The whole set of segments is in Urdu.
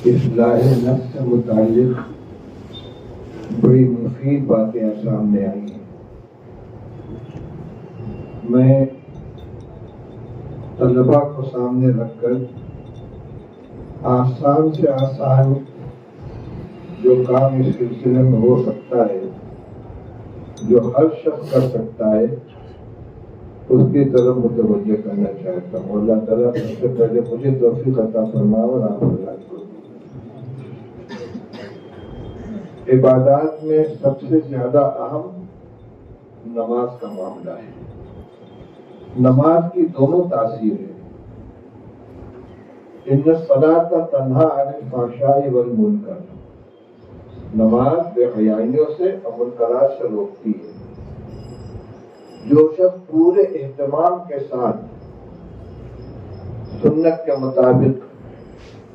اصلاح نفس سے متعلق بڑی مفید باتیں سامنے آئی ہیں۔ میں طلبا کو سامنے رکھ کر آسان سے آسان جو کام اس سلسلے میں ہو سکتا ہے، جو ہر شخص کر سکتا ہے، اس کی طرف متوجہ کرنا چاہتا ہوں۔ اللہ تعالیٰ سب سے پہلے مجھے توفیق عطا فرمائے اور آپ اللہ کو۔ عبادات میں سب سے زیادہ اہم نماز کا معاملہ ہے۔ نماز کی دونوں تاثیر ہے۔ ان الصلاۃ تنہی عن الفحشاء والمنکر، نماز بے حیائیوں سے اور منکرات سے روکتی ہے۔ جو شخص پورے اہتمام کے ساتھ سنت کے مطابق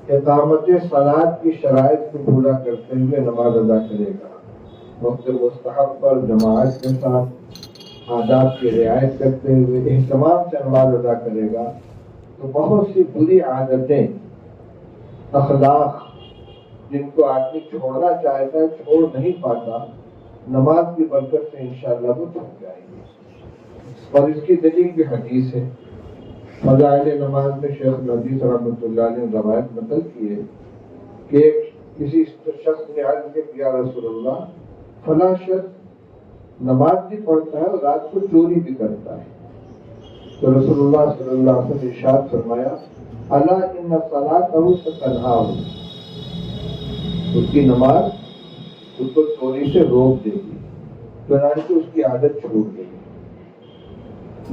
اقامت صلاۃ کی شرائط کو پورا کرتے ہوئے نماز ادا کرے گا، وقت مستحب پر جماعت کے ساتھ آداب کی رعایت کرتے ہوئے اہتمام سے نماز ادا کرے گا، تو بہت سی بری عادتیں، اخلاق جن کو آدمی چھوڑنا چاہتا ہے چھوڑ نہیں پاتا، نماز کی برکت سے انشاءاللہ وہ چھوٹ جائے گی۔ اور اس کی دلیل بھی حدیث ہے۔ فضائل نماز میں شیخ نبی رحمۃ اللہ علیہ نے روایت نقل کی ہے کہ کسی شخص نے عرض کیا کہ یا رسول اللہ، فلاں شخص نماز بھی پڑھتا ہے اور رات کو چوری بھی کرتا ہے۔ تو رسول اللہ صلی اللہ علیہ وسلم نے ارشاد فرمایا، الا ان صلاتہ ستنہا، اس کی نماز اس کو چوری سے روک دے گی، چنانچہ اس کی عادت چھوٹ گئی۔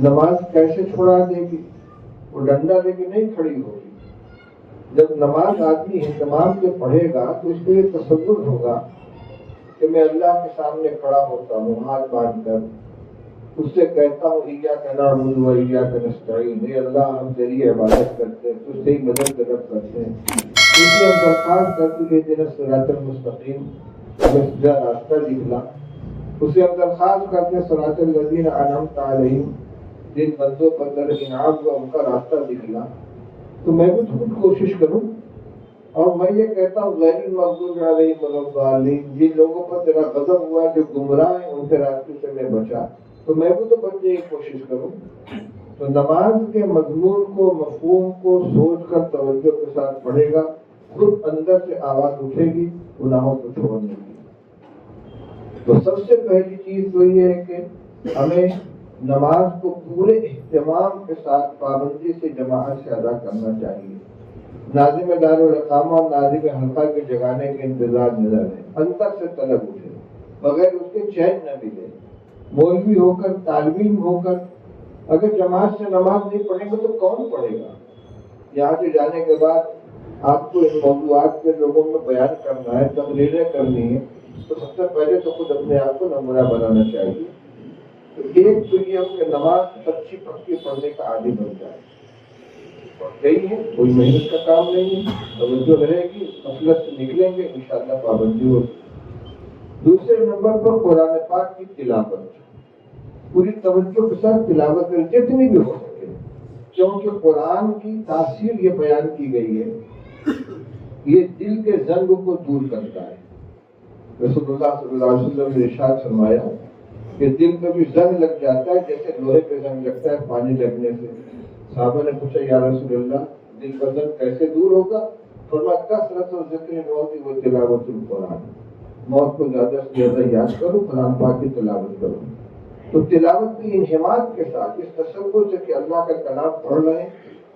نماز کیسے چھوڑا دے گی؟ وہ ڈنڈا لے کے نہیں کھڑی ہوگی۔ جب نماز آدمی اہتمام سے پڑھے گا تو اس کو یہ تصور ہوگا کہ میں اللہ کے سامنے کھڑا ہوتا ہوں ہاتھ باندھ کر، اس سے کہتا ہوں ایاک نعبد و ایاک نستعین، اے اللہ ہم تیری عبادت کرتے ہیں، تجھ سے ہی مدد طلب کرتے ہیں، اس سے ہم درخواست کرتے کہ اہدنا الصراط المستقیم، ہمیں سیدھا راستہ دکھلا، اس سے ہم درخواست کرتے ہیں صراط الذین انعمت علیہم، جن بندوں پر تیرا انعام ہوا ان کا راستہ دکھلا۔ تو میں بھی خود کوشش کروں اور میں یہ کہتا ہوں غیر المغضوب علیہم ولا الضالین، جن لوگوں پر تیرا غضب ہوا جو گمراہ ہیں ان کے راستے سے میں بچا، تو میں بھی تو بچنے کی کوشش کروں۔ تو نماز کے مضمون کو، مفہوم کو سوچ کر توجہ کے ساتھ پڑھے گا، خود اندر سے آواز اٹھے گی گناہوں کو چھوڑنے کی۔ تو سب سے پہلی چیز تو یہ ہے کہ ہمیں نماز کو پورے اہتمام کے ساتھ پابندی سے جماعت سے ادا کرنا چاہیے۔ ناظم دارالاقامہ اور ناظم حلقہ کے جگانے کے انتظار میں رہے، اندر سے طلب اٹھے، بغیر اس کے چین نہ ملے۔ مولوی ہو کر، طالب علم ہو کر اگر جماعت سے نماز نہیں پڑھیں گے تو کون پڑھے گا؟ یہاں سے جانے کے بعد آپ کو ان موضوعات کے لوگوں میں بیان کرنا ہے، تقریریں کرنی ہے، تو سب سے پہلے تو خود اپنے آپ کو نمونہ بنانا چاہیے۔ تو ایک تو یہ ہم کہ نماز اچھی پکی پڑھنے کا عادی بن جائے۔ یہی ہے، کوئی محنت کا کام نہیں ہے، توجہ رہے گی، غفلت سے نکلیں گے، انشاءاللہ پابندی ہوگی۔ دوسرے نمبر پر قرآن پاک کی تلاوت، پوری توجہ کے ساتھ تلاوت کریں جتنی بھی ہو سکے، کیونکہ قرآن کی تاثیر یہ بیان کی گئی ہے، یہ دل کے زنگ کو دور کرتا ہے۔ رسول اللہ صلی اللہ علیہ وسلم نے ارشاد فرمایا کہ دل پہ بھی زنگ لگ جاتا ہے جیسے لوہے پہ زنگ لگتا ہے پانی لگنے سے۔ صحابہ نے پوچھا یا رسول اللہ، دل کا زنگ کیسے دور ہوگا؟ فرمایا کثرت ذکر الموت و تلاوت القرآن، موت کو زیادہ سے زیادہ یاد کرو، قرآن پاک کی تلاوت کرو۔ تو تلاوت کی انہمات کے ساتھ اس تصور سے کہ اللہ کا کلام پڑھ رہے ہیں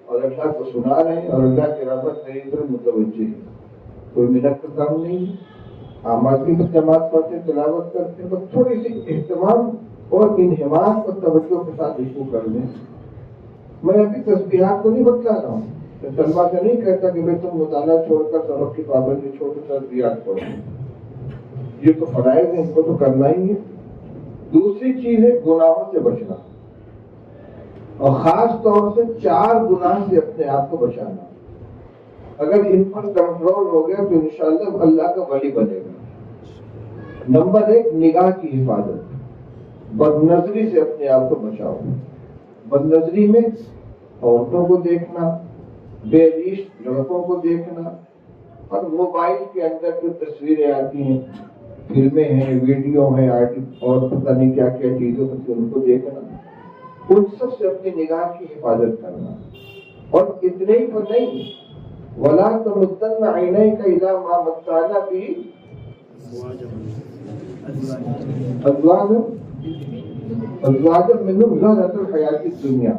اور اللہ کو سنا رہے ہیں اور اللہ کی رحمت میری طرف متوجہ ہے، کوئی منت کا کام نہیں ہے۔ عام آدمی بھی جماعت پڑھتے تلاوت کرتے ہیں، بس تھوڑی سی اہتمام اور انہمات اور توجہ کے ساتھ اس کو کر دیں۔ میں ابھی تسبیحات کو نہیں بتلا رہا ہوں، میں طلبا سے نہیں کہتا کہ میں تم مطالعہ چھوڑ کر سبق کی پابندی چھوڑ کر تسبیحات پڑھو، یہ تو فرائض ہیں، ان کو تو کرنا ہی ہے۔ دوسری چیز ہے گناہوں سے بچنا، اور خاص طور سے 4 گناہ سے اپنے آپ کو بچانا۔ اگر ان پر کنٹرول ہو گیا تو انشاءاللہ اللہ کا ولی بنے گا۔ نمبر 1 نگاہ کی حفاظت، بد نظری سے اپنے آپ کو بچاؤ۔ بد نظری میں عورتوں کو دیکھنا، بے ریش لڑکوں کو دیکھنا، اور موبائل کے اندر جو تصویریں آتی ہیں، فلمیں ہیں، ویڈیو ہیں، اور پتہ نہیں کیا کیا چیزوں سے ان کو دیکھنا، ان سب سے اپنی نگاہ کی حفاظت کرنا. اور اتنے ہی تو نہیں، وَلَا تَمُدَّنَّ عَيْنَيْكَ إِلَىٰ مَا مَتَّعْنَا بِهِ أَزْوَاجًا مِّنْهُمْ زَهْرَةَ الْحَيَاةِ الدُّنْيَا.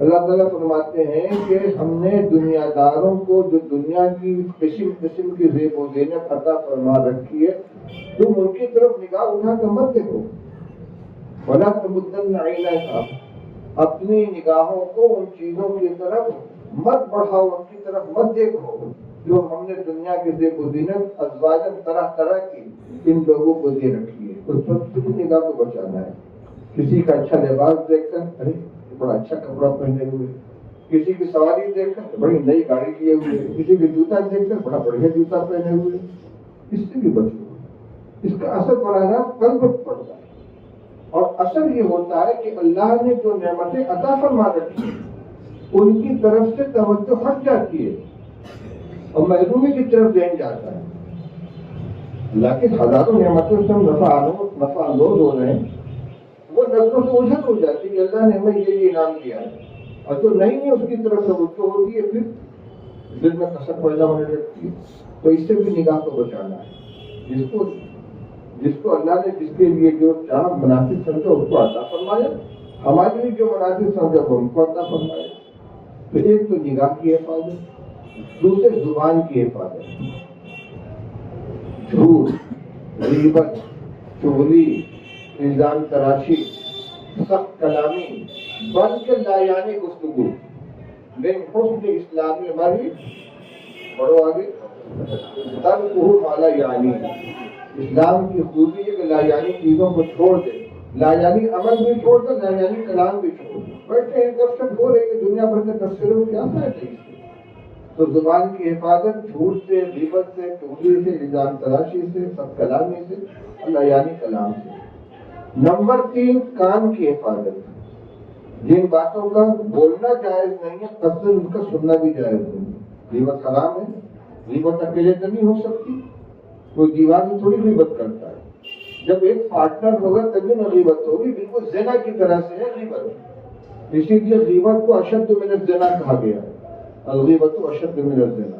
اللہ تعالیٰ فرماتے ہیں کہ ہم نے دنیا داروں کو جو دنیا کی قسم قسم کی زیب و زینت عطا فرما رکھی ہے، تم ان کی طرف نگاہ اٹھا کر مت دیکھو. وَلَا تَمُدَّنَّ عَيْنَيْكَ، اپنی نگاہوں کو ان چیزوں کی طرف مت بڑھاؤ، ان کی طرف مت دیکھو جو ہم نے دنیا کے زیب و زینت ازواجن طرح طرح کی ان لوگوں کو دے رکھی ہے. تو سب سے نگاہ کو بچانا ہے. کسی کا اچھا لباس دیکھ کر ارے بڑا اچھا کپڑا پہنے ہوئے، کسی کی سواری دیکھ کر بڑی نئی گاڑی لیے ہوئے، کسی کی جوتا دیکھ کر بڑا بڑھیا جوتا پہنے ہوئے، اس سے بھی بچو. اس کا اثر براہ راست قلب پر پڑتا ہے. اور اثر یہ ہوتا ہے کہ اللہ نے جو نعمتیں عطا فرما رکھی ہیں ان کی طرف سے توجہ ہٹ جاتی ہے اور محرومی کی طرف ذہن جاتا ہے. اللہ کی ہزاروں نعمتوں سے ہم نفع اندوز ہو رہے ہیں، وہ نظروں سے اوجھل ہو جاتی ہے کہ اللہ نے ہمیں یہ انعام دیا ہے، اور جو نہیں ہے اس کی طرف توجہ ہوتی ہے، پھر دل میں کسک پیدا ہونے لگتی ہے. تو اس سے بھی نگاہ کو بچانا ہے. جس کو اللہ نے جس کے لیے جو چاہ مناسب سمجھا اس کو عطا فرمایا، ہمارے لیے جو مناسب سمجھا وہ ہم کو عطا فرمایا. تو ایک تو نگاہ کی حفاظت، دوسرے زبان کی حفاظت. جھوٹ، غیبت، چغلی، الزام تراشی، سخت کلامی، بلکہ لایانی گفتگو. من حسن اسلامی المرء، پڑھو آگے، ترکہ ما لا یعنی. اسلام کی خوبی ہے کہ لایانی چیزوں کو چھوڑ دے، لایانی عمل بھی چھوڑ دے، لایانی کلام بھی چھوڑ دے. بیٹھے ہیں گپ شپ ہو رہی ہے دنیا بھر کے تبصرے میں، کیا فائدہ ہے اس سے؟ تو زبان کی حفاظت جھوٹ سے، غیبت سے، چغلی سے، الزام تراشی سے، سخت کلامی سے، لایانی کلام سے. نمبر 3، کان کی حفاظت. جن باتوں کا بولنا جائز نہیں ہے قصداً ان کا سننا بھی جائز نہیں ہے. غیبت حرام ہے. غیبت اکیلے تو نہیں ہو سکتی، کوئی دیوار سے تھوڑی غیبت کرتا ہے. جب ایک پارٹنر ہوگا تبھی نہ غیبت ہوگی. بالکل زنا کی طرح سے ہے غیبت. اسی لیے غیبت کو اشد من الزنا کہا گیا ہے. الغیبت اشد من الزنا.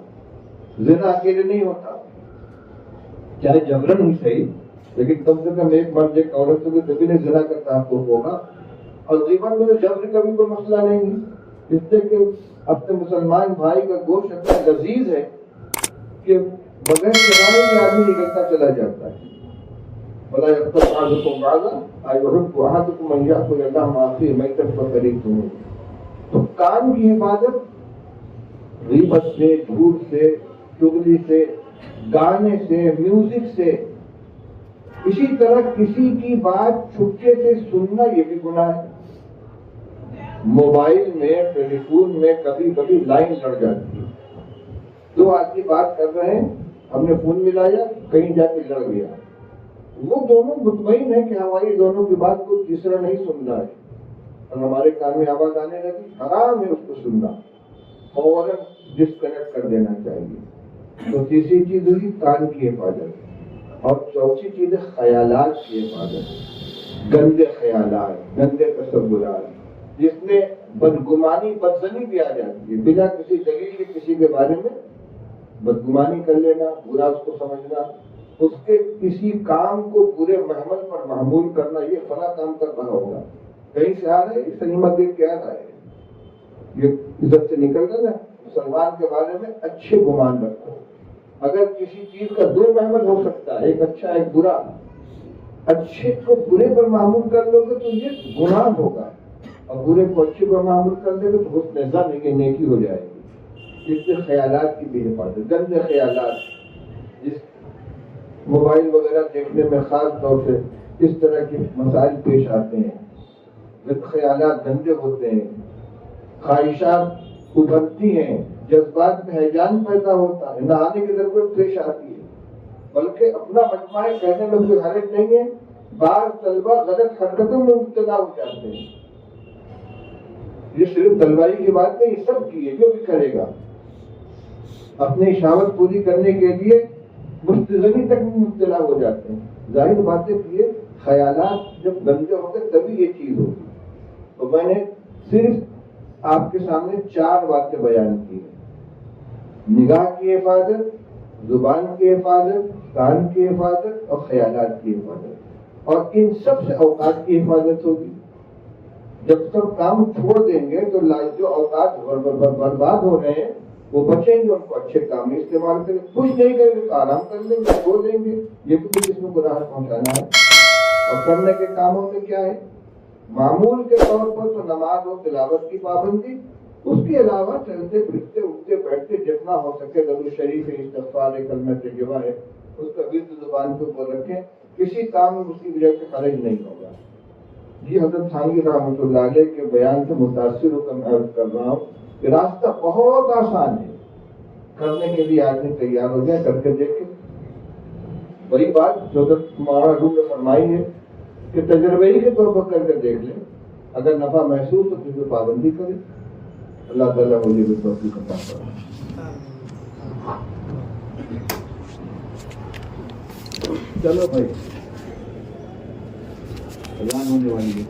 زنا اکیلے نہیں ہوتا، چاہے جبرن ہی صحیح، لیکن کم سے کم ایک مرد ایک عورت سے تبھی نہیں زنا کا تحفظ ہوگا. اور غیبت میں جبر کا بھی کوئی مسئلہ نہیں ہے، اس لیے کہ اپنے مسلمان بھائی کا گوشت اتنا لذیذ ہے کہ بغیر چبائے کے آدمی نکلتا چلا جاتا ہے. وَلَا يَغْتَبْ بَعْضُكُمْ بَعْضًا أَيُحِبُّ أَحَدُكُمْ أَن يَأْكُلَ لَحْمَ أَخِيهِ مَيْتًا فَكَرِهْتُمُوهُ. تو کان کی حفاظت غیبت سے، جھوٹ سے، چغلی سے، گانے سے، میوزک سے. اسی طرح کسی کی بات چھپکے سے سننا یہ بھی گناہ ہے. موبائل میں، ٹیلی فون میں کبھی کبھی لائن لڑ جاتی ہے. دو آدمی بات کر رہے ہیں، ہم نے فون ملایا، کہیں جا کے لڑ گیا. وہ دونوں مطمئن ہیں کہ ہماری دونوں کی بات کوئی تیسرا نہیں سن رہا ہے، اور ہمارے کان میں آواز آنے لگی. حرام ہے اس کو سننا، فوراً ڈسکنیکٹ کر دینا چاہیے. تو تیسری چیز ہوئی کان کی حفاظت. اور چوتھی چیز ہے خیالات کی حفاظت. گندے خیالات، گندے تصورات، جس میں بدگمانی، بدزنی بھی آ جاتی ہے. بنا کسی دلیل کے کسی کے بارے میں بدگمانی کر لینا، برا اس کو سمجھنا، اس کے کسی کام کو پورے محمل پر محمول کرنا. یہ فلاں کام کر رہا ہوگا، کہیں سے آ رہے سنیما دیکھ کے آ رہا ہے، یہ ادھر سے نکل گیا نا. مسلمان کے بارے میں اچھے گمان رکھو. اگر کسی چیز کا دو محمل ہو سکتا ہے، ایک اچھا ایک برا، اچھے کو برے پر معمول کر لو گے تو یہ گناہ ہوگا، اور برے کو اچھے پر معمول کر لے گے تو حسن ظن کی نیکی ہو جائے گی. اس سے خیالات کی بھی حفاظت. گندے خیالات، جس موبائل وغیرہ دیکھنے میں خاص طور سے اس طرح کے مسائل پیش آتے ہیں. جب خیالات گندے ہوتے ہیں، خواہشات ابھرتی ہیں، جذبات میں ہیجان پیدا ہوتا ہے، نہانے کی ضرورت پیش آتی ہے. بلکہ اپنا مجمع کہنے میں کوئی حرج نہیں ہے. بعض طلبہ غلط حرکتوں میں مبتلا ہو جاتے ہیں. یہ صرف طلبائی کی بات نہیں، یہ سب کی ہے، جو بھی کرے گا. اپنی شہوت پوری کرنے کے لیے مستغنی تک بھی مبتلا ہو جاتے ہیں. ظاہر بات ہے کہ یہ خیالات جب گندے ہوں گے تبھی یہ چیز ہوگی. تو میں نے صرف آپ کے سامنے 4 باتیں بیان کی ہیں: نگاہ کی حفاظت، زبان کی حفاظت، کان کی حفاظت اور خیالات کی حفاظت. اور ان سب سے اوقات کی حفاظت ہوگی. جب سب کام چھوڑ دیں گے تو جو اوقات برباد ہو رہے ہیں وہ بچیں گے، ان کو اچھے کام میں استعمال کریں. کچھ نہیں کریں گے تو آرام کر لیں گے، سو لیں گے. یہ بھی کس میں گناہ پہنچانا ہے. اور کرنے کے کاموں میں کیا ہے؟ معمول کے طور پر تو نماز و تلاوت کی پابندی. اس کے علاوہ چلتے پھرتے اٹھتے بیٹھتے جتنا ہو سکے درود شریف استغفار کلمہ طیبہ ہے اس کا ورد زبان کے اوپر رکھیں. کسی کام میں اس کی وجہ سے خرچ نہیں ہوگا. جی حضرت تھانوی رحمۃ اللہ علیہ کے بیان سے متاثر ہو کر میں عرض کر رہا ہوں کہ راستہ بہت آسان ہے. کرنے کے لیے آدمی تیار ہو جائے، کر کے دیکھیں. وہی بات جو تمہارا روح نے فرمائی ہے کہ تجربے کے طور پر کر کے دیکھ لیں. اگر نفع محسوس ہو تو اس پہ پابندی کریں. اللہ تعالیٰ مجھے بھی توفیق عطا فرمائے. چلو بھائی اذان ہونے والی ہے.